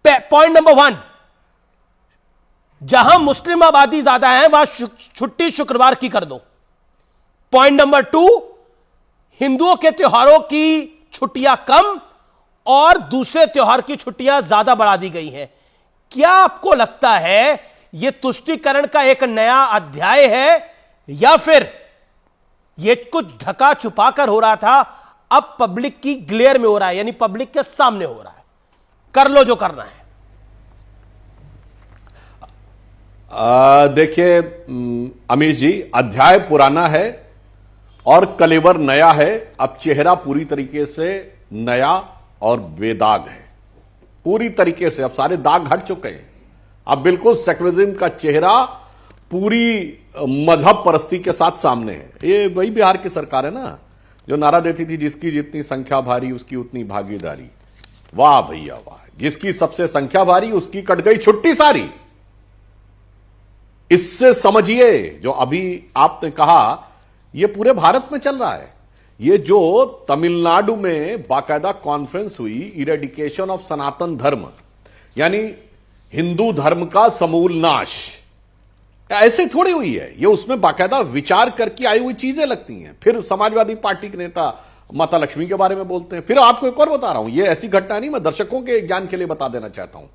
Point number 1, जहां मुस्लिम आबादी ज्यादा है वहां छुट्टी शुक्रवार की कर दो। पॉइंट नंबर 2, हिंदुओं के त्योहारों की छुट्टियां कम और दूसरे त्योहार की छुट्टियां ज्यादा बढ़ा दी गई हैं। क्या आपको लगता है यह तुष्टीकरण का एक नया अध्याय है या फिर यह कुछ ढका छुपा कर हो रहा था, अब पब्लिक की ग्लेयर में हो रहा है, यानी पब्लिक के सामने हो रहा है, कर लो जो करना है? देखिए अमीश जी, अध्याय पुराना है और कलेवर नया है। अब चेहरा पूरी तरीके से नया और बेदाग है, पूरी तरीके से। अब सारे दाग हट चुके हैं। अब बिल्कुल सेकुलरिज्म का चेहरा पूरी मजहब परस्ती के साथ सामने है। ये वही बिहार की सरकार है ना जो नारा देती थी, जिसकी जितनी संख्या भारी उसकी उतनी भागीदारी। वाह भैया वाह, जिसकी सबसे संख्या भारी उसकी कट गई छुट्टी सारी। इससे समझिए जो अभी आपने कहा यह पूरे भारत में चल रहा है। ये जो तमिलनाडु में बाकायदा कॉन्फ्रेंस हुई, इरेडिकेशन ऑफ सनातन धर्म, यानी हिंदू धर्म का समूल नाश, ऐसे थोड़ी हुई है। ये उसमें बाकायदा विचार करके आई हुई चीजें लगती हैं। फिर समाजवादी पार्टी के नेता माता लक्ष्मी के बारे में बोलते हैं। फिर आपको एक और बता रहा हूं, ये ऐसी घटना नहीं, मैं दर्शकों के ज्ञान के लिए बता देना चाहता हूं।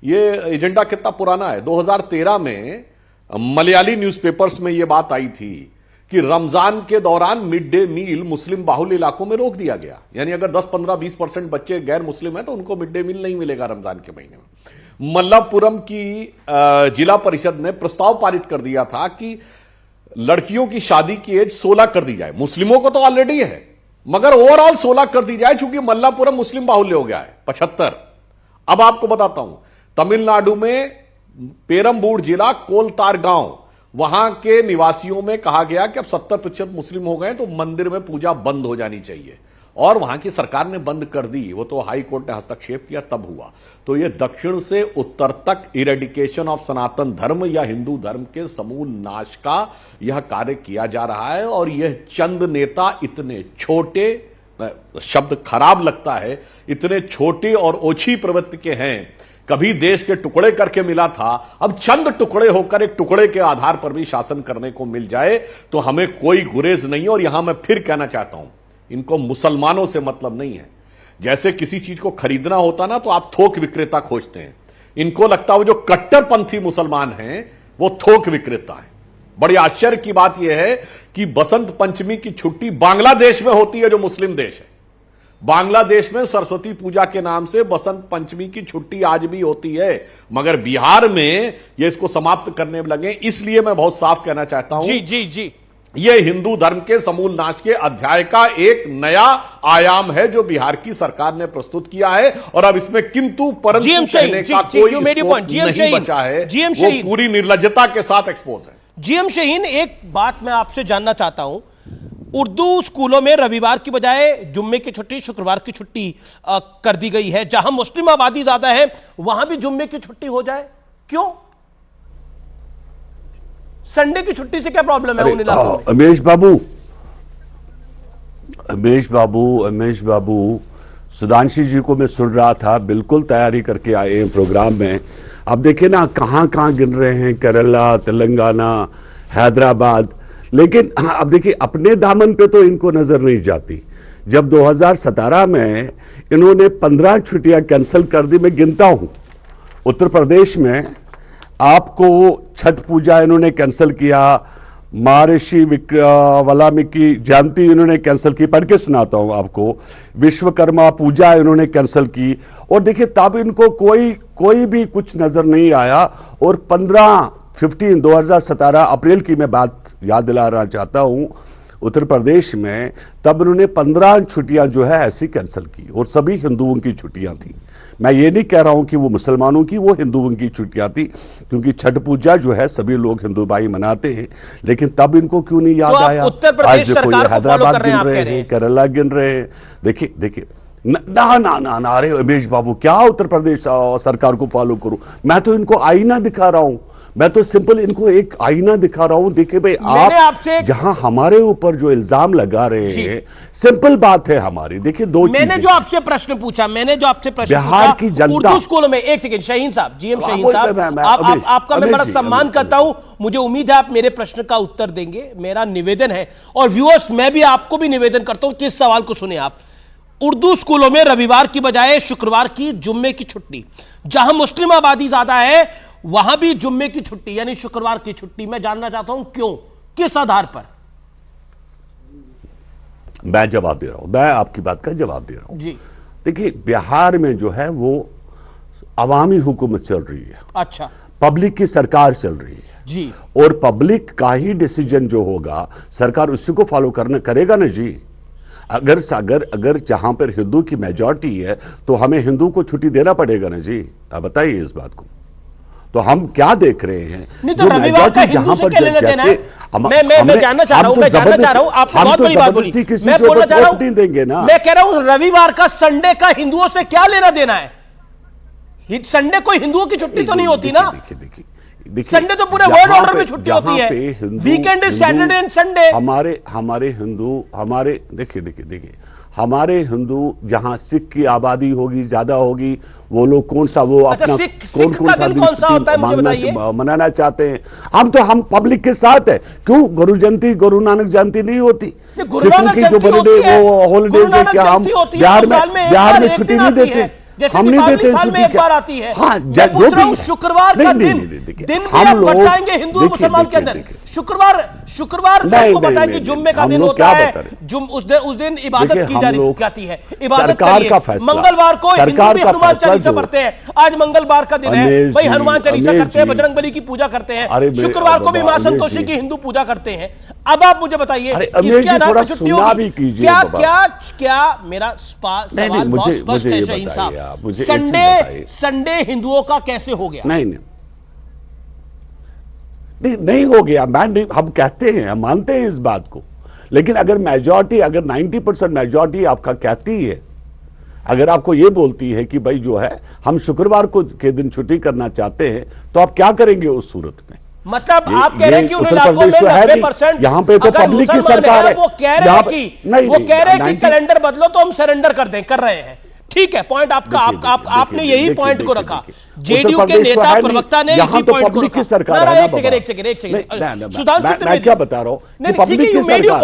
ये एजेंडा कितना पुराना है। 2013 में मलयाली न्यूज़पेपर्स में यह बात आई थी कि रमजान के दौरान मिड डे मील मुस्लिम बाहुल इलाकों में रोक दिया गया। यानी अगर 10, 15, 20% बच्चे गैर मुस्लिम हैं तो उनको मिड डे मील नहीं मिलेगा रमजान के महीने में। मल्लापुरम की जिला परिषद ने प्रस्ताव पारित कर दिया था कि लड़कियों की शादी की एज 16 कर दी जाए। मुस्लिमों को तो ऑलरेडी है, मगर ओवरऑल 16 कर दी जाए, चूंकि मल्लापुरम मुस्लिम बाहुल्य हो गया है 75। अब आपको बताता हूं, तमिलनाडु में पेरम्बूर जिला कोलतार गांव, वहां के निवासियों में कहा गया कि अब 70% मुस्लिम हो गए तो मंदिर में पूजा बंद हो जानी चाहिए, और वहां की सरकार ने बंद कर दी। वो तो हाई कोर्ट ने हस्तक्षेप किया तब हुआ। तो ये दक्षिण से उत्तर तक इरेडिकेशन ऑफ सनातन धर्म या हिंदू धर्म के समूल नाश का यह कार्य किया जा रहा है। और यह चंद नेता इतने छोटे, शब्द खराब लगता है, इतने छोटे और ओछी प्रवृत्ति के हैं। कभी देश के टुकड़े करके मिला था, अब चंद टुकड़े होकर एक टुकड़े के आधार पर भी शासन करने को मिल जाए तो हमें कोई गुरेज नहीं। और यहां मैं फिर कहना चाहता हूं, इनको मुसलमानों से मतलब नहीं है। जैसे किसी चीज को खरीदना होता ना तो आप थोक विक्रेता खोजते हैं, इनको लगता है वो जो कट्टरपंथी मुसलमान हैं वो थोक विक्रेता हैं। बड़ी आश्चर्य की बात यह है कि बसंत पंचमी की छुट्टी बांग्लादेश में होती है, जो मुस्लिम देश है। बांग्लादेश में सरस्वती पूजा के नाम से बसंत पंचमी की छुट्टी आज भी होती है, मगर बिहार में ये इसको समाप्त करने में लगे। इसलिए मैं बहुत साफ कहना चाहता हूं, जी जी जी, ये हिंदू धर्म के समूल नाश के अध्याय का एक नया आयाम है जो बिहार की सरकार ने प्रस्तुत किया है। और अब इसमें किंतु परंतु कहने का कोई स्कोप नहीं बचा है, वो पूरी निर्लज्जता के साथ एक्सपोज है। जीएम शाहीन, एक बात मैं आपसे जानना चाहता हूं, उर्दू स्कूलों में रविवार की बजाय जुम्मे की छुट्टी शुक्रवार की छुट्टी कर दी गई है। जहां मुस्लिम आबादी ज्यादा है वहां भी जुम्मे की छुट्टी हो जाए, क्यों? संडे की छुट्टी से क्या प्रॉब्लम है उन इलाकों में? उमेश बाबू, सुधांशी जी को मैं सुन रहा था, बिल्कुल तैयारी करके आए हैं प्रोग्राम में। अब देखिए ना कहां कहां गिन रहे हैं, केरला, तेलंगाना, हैदराबाद, लेकिन अब देखिए अपने दामन पे तो इनको नजर नहीं जाती। जब 2017 में इन्होंने 15 छुट्टियां कैंसिल कर दी, मैं गिनता हूं, उत्तर प्रदेश में आपको छठ पूजा इन्होंने कैंसिल किया, महर्षि वाल्मीकि जयंती इन्होंने कैंसिल की, पढ़ के सुनाता हूं आपको, विश्वकर्मा पूजा इन्होंने कैंसिल की। और देखिए तब इनको कोई भी कुछ नजर नहीं आया। और 2017 अप्रैल की मैं बात याद दिलाना चाहता हूं, उत्तर प्रदेश में तब उन्होंने 15 छुट्टियां जो है ऐसी कैंसिल की, और सभी हिंदुओं की छुट्टियां थी। मैं ये नहीं कह रहा हूं कि वो मुसलमानों की, वो हिंदुओं की छुट्टियां थी, क्योंकि छठ पूजा जो है सभी लोग हिंदू भाई मनाते हैं। लेकिन तब इनको क्यों नहीं याद आया? उत्तर प्रदेश सरकार को फॉलो कर रहे हैं, आप कह रहे हैं, केरला गिन रहे हैं। देखिए ना अरे उमेश बाबू, क्या उत्तर प्रदेश सरकार को फॉलो करूं? मैं तो इनको आईना दिखा रहा हूं, मैं तो सिंपल इनको एक आईना दिखा रहा हूं। देखिए भाई, मैंने आपसे जहां हमारे ऊपर जो इल्जाम लगा रहे हैं, सिंपल बात है हमारी। देखिए, मैंने जो आपसे प्रश्न पूछा, बिहार की जनता, उर्दू स्कूलों में, एक सेकंड शाहीन साहब, जीएम शाहीन साहब, आपका मैं बड़ा सम्मान करता हूं, मुझे उम्मीद है आप मेरे प्रश्न का उत्तर देंगे। मेरा निवेदन है, और व्यूअर्स मैं भी आपको भी निवेदन करता हूं कि इस सवाल को सुने आप। उर्दू स्कूलों में रविवार की बजाय शुक्रवार की, जुम्मे की छुट्टी, जहां मुस्लिम आबादी ज्यादा है वहां भी जुम्मे की छुट्टी यानी शुक्रवार की छुट्टी। मैं जानना चाहता हूं क्यों, किस आधार पर? मैं जवाब दे रहा हूं, मैं आपकी बात का जवाब दे रहा हूं जी। देखिए, बिहार में जो है वो अवामी हुकूमत चल रही है। अच्छा, पब्लिक की सरकार चल रही है जी। और पब्लिक का ही डिसीजन जो होगा, सरकार उसी को फॉलो करेगा ना जी। अगर जहां पर हिंदू की मेजॉरिटी है तो हमें हिंदू को छुट्टी देना पड़ेगा ना जी। आप बताइए इस बात को। तो हम क्या देख रहे हैं? नहीं तो रविवार का हिंदू से क्या लेना देना है? मैं जानना चाह रहा हूं, आपने बहुत बड़ी बात बोली, मैं बोलना चाह रहा हूं, देंगे ना। मैं कह रहा हूं रविवार का, संडे का हिंदुओं से क्या लेना देना है? संडे कोई हिंदुओं की छुट्टी तो नहीं होती ना। देखिए, संडे तो पूरे वर्ल्ड ऑर्डर में छुट्टी होती है। Weekend is Saturday and Sunday. हमारे हिंदू, देखिए हमारे हिंदू, जहां सिख की आबादी होगी, ज्यादा होगी, वो लोग कौन सा वो अपना सिख का दिन कौन सा होता है मुझे बताइए? मनाना चाहते हैं। हम पब्लिक के साथ है। क्यों गुरु जयंती, गुरु नानक जयंती नहीं होती? सिखों की जो बर्थडे, वो हॉलीडेज है, क्या हम बिहार में छुट्टी नहीं देते? हम नहीं देते साल में एक बार आती है। हाँ, मैं पूछ रहा हूं शुक्रवार का दिन भी आप बताएंगे हिंदू और मुसलमान के अंदर। शुक्रवार सबको पता है कि जुम्मे का दिन होता है, उस दिन इबादत की जाती है, इबादत करिए। मंगलवार को हिंदू भी हनुमान चालीसा पढ़ते हैं, आज मंगलवार का दिन है भाई, हनुमान चालीसा करते हैं, बजरंग बली की पूजा करते हैं। शुक्रवार को भी मां संतोषी की हिंदू पूजा करते हैं। अब आप मुझे बताइए इसके आधार पर छुट्टी होगी क्या? मेरा सवाल बहुत स्पष्ट है शाहीन साहब, संडे हिंदुओं का कैसे हो गया? नहीं हो गया। हम कहते हैं, हम मानते हैं इस बात को, लेकिन अगर 90% मेजॉरिटी आपका कहती है, अगर आपको यह बोलती है कि भाई जो है हम शुक्रवार को के दिन छुट्टी करना चाहते हैं, तो आप क्या करेंगे उस सूरत में? मतलब आप कह रहे हैं कि उन इलाकों में 90% यहाँ पे तो पब्लिक की सरकार है, वो कह रहे हैं कि कैलेंडर बदलो तो हम सरेंडर कर रहे हैं। ठीक है, पॉइंट आपका, आपने यही पॉइंट को रखा। जेडीयू के नेता प्रवक्ता ने इसी पॉइंट को रखा। एक सेकंड सुधांशु त्रिवेदी, क्या बता रहा हूं? ठीक है, you made your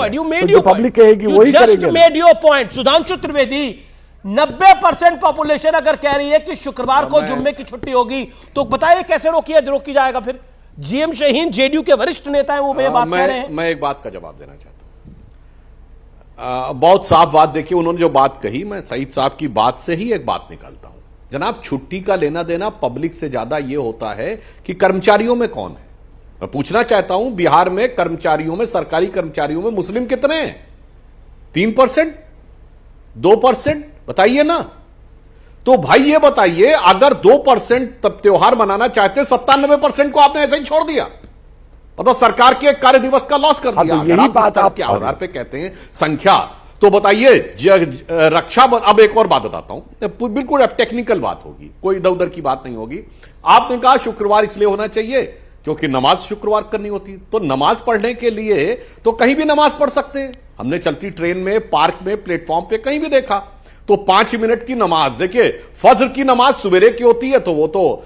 point, you just made your point. Sudhanshu Trivedi, 90% population अगर कह रही है कि शुक्रवार को जुम्मे की छुट्टी होगी, तो बताइए कैसे रोकी जाएगा फिर? जीएम शाहीन जेडीयू के वरिष्ठ नेता हैं, वो बात कह रहे हैं। मैं एक बात का जवाब देना चाहता हूं। बहुत साफ बात, देखिए उन्होंने जो बात कही, मैं सईद साहब की बात से ही एक बात निकालता हूं। जनाब, छुट्टी का लेना देना पब्लिक से ज्यादा यह होता है कि कर्मचारियों में कौन है। मैं पूछना चाहता हूं, बिहार में कर्मचारियों में, सरकारी कर्मचारियों में मुस्लिम कितने हैं? 3%, 2%? बताइए ना। तो भाई ये बताइए, अगर 2% तब त्योहार मनाना चाहते, 97% को आपने ऐसे ही छोड़ दिया, मतलब सरकार के एक कार्य दिवस का लॉस कर दिया। यही बात आप क्या आधार पे कहते हैं संख्या, तो बताइए रक्षा। अब एक और बात बताता हूं, बिल्कुल अब टेक्निकल बात होगी, कोई इधर उधर की बात नहीं होगी। आपने कहा शुक्रवार इसलिए होना चाहिए क्योंकि नमाज शुक्रवार करनी होती है, तो नमाज पढ़ने के लिए तो कहीं भी नमाज पढ़ सकते हैं। हमने चलती ट्रेन में, पार्क में, प्लेटफॉर्म पे कहीं भी देखा तो 5 मिनट की नमाज, देखिए फजर की नमाज सवेरे की होती है, तो वो तो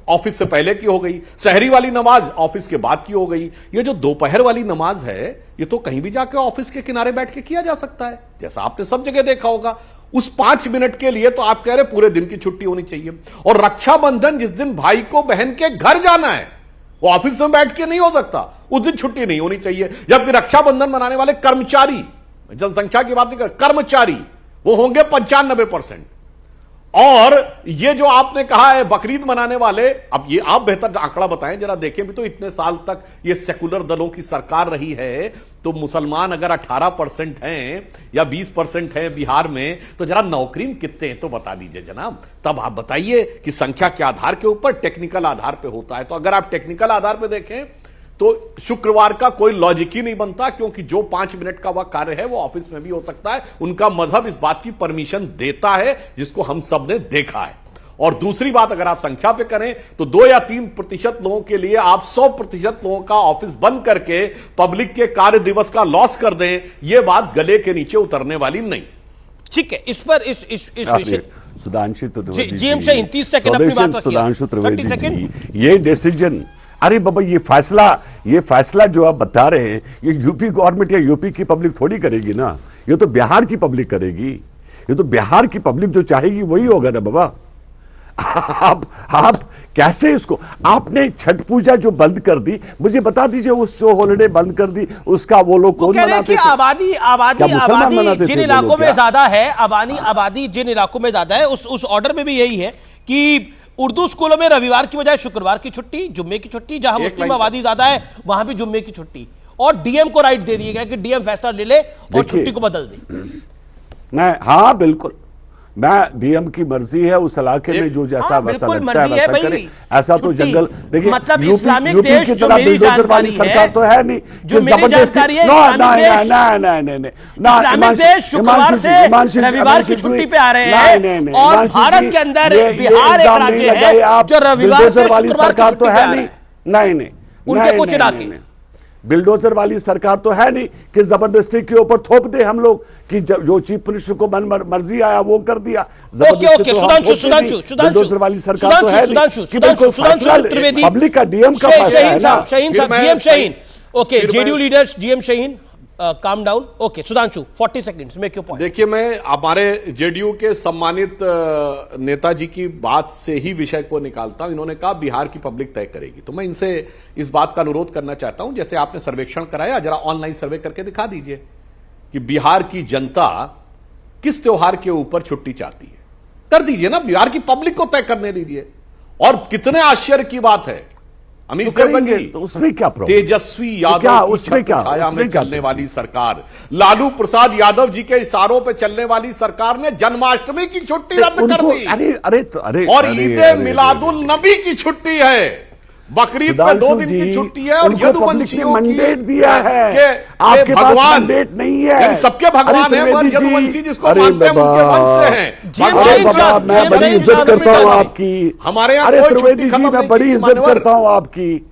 ऑफिस से पहले की हो गई। सहरी वाली नमाज ऑफिस के बाद की हो गई। ये जो दोपहर वाली नमाज है, ये तो कहीं भी जाके ऑफिस के किनारे बैठ के किया जा सकता है, जैसा आपने सब जगह देखा होगा। उस 5 मिनट के लिए तो आप कह रहे पूरे दिन की छुट्टी होनी चाहिए। और रक्षाबंधन, जिस दिन भाई को बहन के घर जाना है, वो ऑफिस में बैठ के नहीं हो सकता, उस दिन छुट्टी नहीं होनी चाहिए। जबकि रक्षाबंधन मनाने वाले कर्मचारी, जनसंख्या की बात नहीं कर, कर्मचारी वो होंगे 95%। और ये जो आपने कहा है बकरीद मनाने वाले, अब ये आप बेहतर आंकड़ा बताएं जरा, देखें भी तो इतने साल तक ये सेकुलर दलों की सरकार रही है, तो मुसलमान अगर 18% हैं या 20% हैं बिहार में, तो जरा नौकरी में कितने हैं तो बता दीजिए जनाब। तब आप बताइए कि संख्या के आधार के ऊपर, टेक्निकल आधार पर होता है। तो अगर आप टेक्निकल आधार पर देखें तो शुक्रवार का कोई लॉजिक ही नहीं बनता, क्योंकि जो 5 मिनट का वह कार्य है वो ऑफिस में भी हो सकता है। उनका मजहब इस बात की परमिशन देता है, जिसको हम सब ने देखा है। और दूसरी बात, अगर आप संख्या पे करें तो 2 या 3% लोगों के लिए आप 100% लोगों का ऑफिस बंद करके पब्लिक के कार्य दिवस का लॉस कर दें, यह बात गले के नीचे उतरने वाली नहीं। ठीक है, इस पर इस विषय सुधांशु त्रिवेदी जीएम शाहीन 30 सेकंड अपनी बात रखिए। सुधांशु त्रिवेदी 30 सेकंड। जी, ये डिसीजन, अरे बाबा ये फैसला जो आप बता रहे हैं, ये यूपी गवर्नमेंट या यूपी की पब्लिक थोड़ी करेगी ना, ये तो बिहार की पब्लिक करेगी। ये तो बिहार की पब्लिक जो चाहेगी वही होगा ना बाबा। आप कैसे इसको, आपने छठ पूजा जो बंद कर दी, मुझे बता दीजिए उस जो हॉलिडे बंद कर दी उसका वो लोग कौन मनाते थे? आबादी जिन इलाकों में ज्यादा है, आबादी जिन इलाकों में ज्यादा है, उस ऑर्डर में भी यही है कि उर्दू स्कूलों में रविवार की बजाय शुक्रवार की छुट्टी, जुम्मे की छुट्टी, जहां मुस्लिम आबादी ज्यादा है वहां भी जुम्मे की छुट्टी, और डीएम को राइट दे दिया गया कि डीएम फैसला ले ले और छुट्टी को बदल दे। हाँ बिल्कुल, मैं डीएम की मर्जी है उस इलाके में जो जैसा वैसा लगता है वैसा करे। ऐसा तो जंगल देखिए, मतलब इस्लामिक देश की जो तरह मेरी बिल्डोजर वाली जानकारी सरकार तो है नहीं, जो मेरी जानकारी है, इस्लामिक देश शुक्रवार से रविवार की छुट्टी पे आ रहे हैं, और भारत के अंदर बिहार एक राज्य है जो रविवार से शुक्रवार की छुट्टी पे आ रहा है। नहीं, उनके कुछ इलाके बिल्डोजर वाली सरकार तो है नहीं कि जबरदस्ती के ऊपर थोप दे हम लोग कि जो चीफ मिनिस्टर को मर्जी आया वो कर दिया। ओके, सुधांशु वाली सरकार तो है सुधांशु त्रिवेदी, पब्लिक का डीएम का DM Shaheen, okay, JDU leaders DM Shaheen, calm down. Okay Sudhanshu, 40 seconds, make your point. देखिए, मैं हमारे जेडीयू के सम्मानित नेताजी की बात से ही विषय को निकालता हूं। इन्होंने कहा बिहार की पब्लिक तय करेगी, तो मैं इनसे इस बात का अनुरोध करना चाहता हूं, जैसे आपने सर्वेक्षण कराया, जरा ऑनलाइन सर्वे करके दिखा दीजिए कि बिहार की जनता किस त्योहार के ऊपर छुट्टी चाहती है। कर दीजिए ना, बिहार की पब्लिक को तय करने दीजिए। और कितने आश्चर्य की बात है, अमित तो उसमें क्या प्रॉब्लम? तेजस्वी यादव की छाया में चलने वाली सरकार, लालू प्रसाद यादव जी के इशारों पे चलने वाली सरकार ने जन्माष्टमी की छुट्टी रद्द कर दी। अरे और ईद मिलादुल नबी की छुट्टी है, बकरीद पे 2 दिन की छुट्टी है, और यदुवंशियों की दिया है कि भगवान मंडेट नहीं है, सबके भगवान है, पर यदुवंशी जिसको मानते हैं उनके वंश से हैं। मैं बड़ी इज्जत करता हूँ आपकी, हमारे यहाँ कोई छुट्टी खत्म नहीं, मैं बड़ी इज्जत करता हूँ आपकी।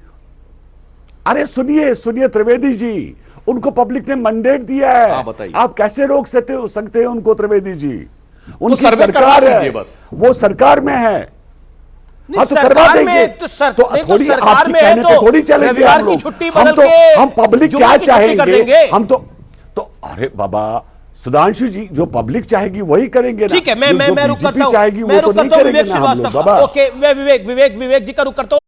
अरे सुनिए त्रिवेदी जी, उनको पब्लिक ने मंडेट दिया है, बताइए आप कैसे रोक सकते हैं उनको त्रिवेदी जी? उनकी सर्वे सरकार करा है, दीजिए बस। वो सरकार में है, हाँ तो करवा देंगे। तो सरकार में है तो थोड़ी चलेंगे रविवार की छुट्टी बदल के हम पब्लिक क्या चाहेंगे हम तो अरे बाबा सुधांशु जी, जो पब्लिक चाहेगी वही करेंगे ना। ठीक है, मैं रुक करता हूं, चाहेगी वो तो नहीं विवेक करेंगे ना हम लोग श्रीवास्तव। बाबा। ओके, मैं विवेक जी का रुक करता हूं।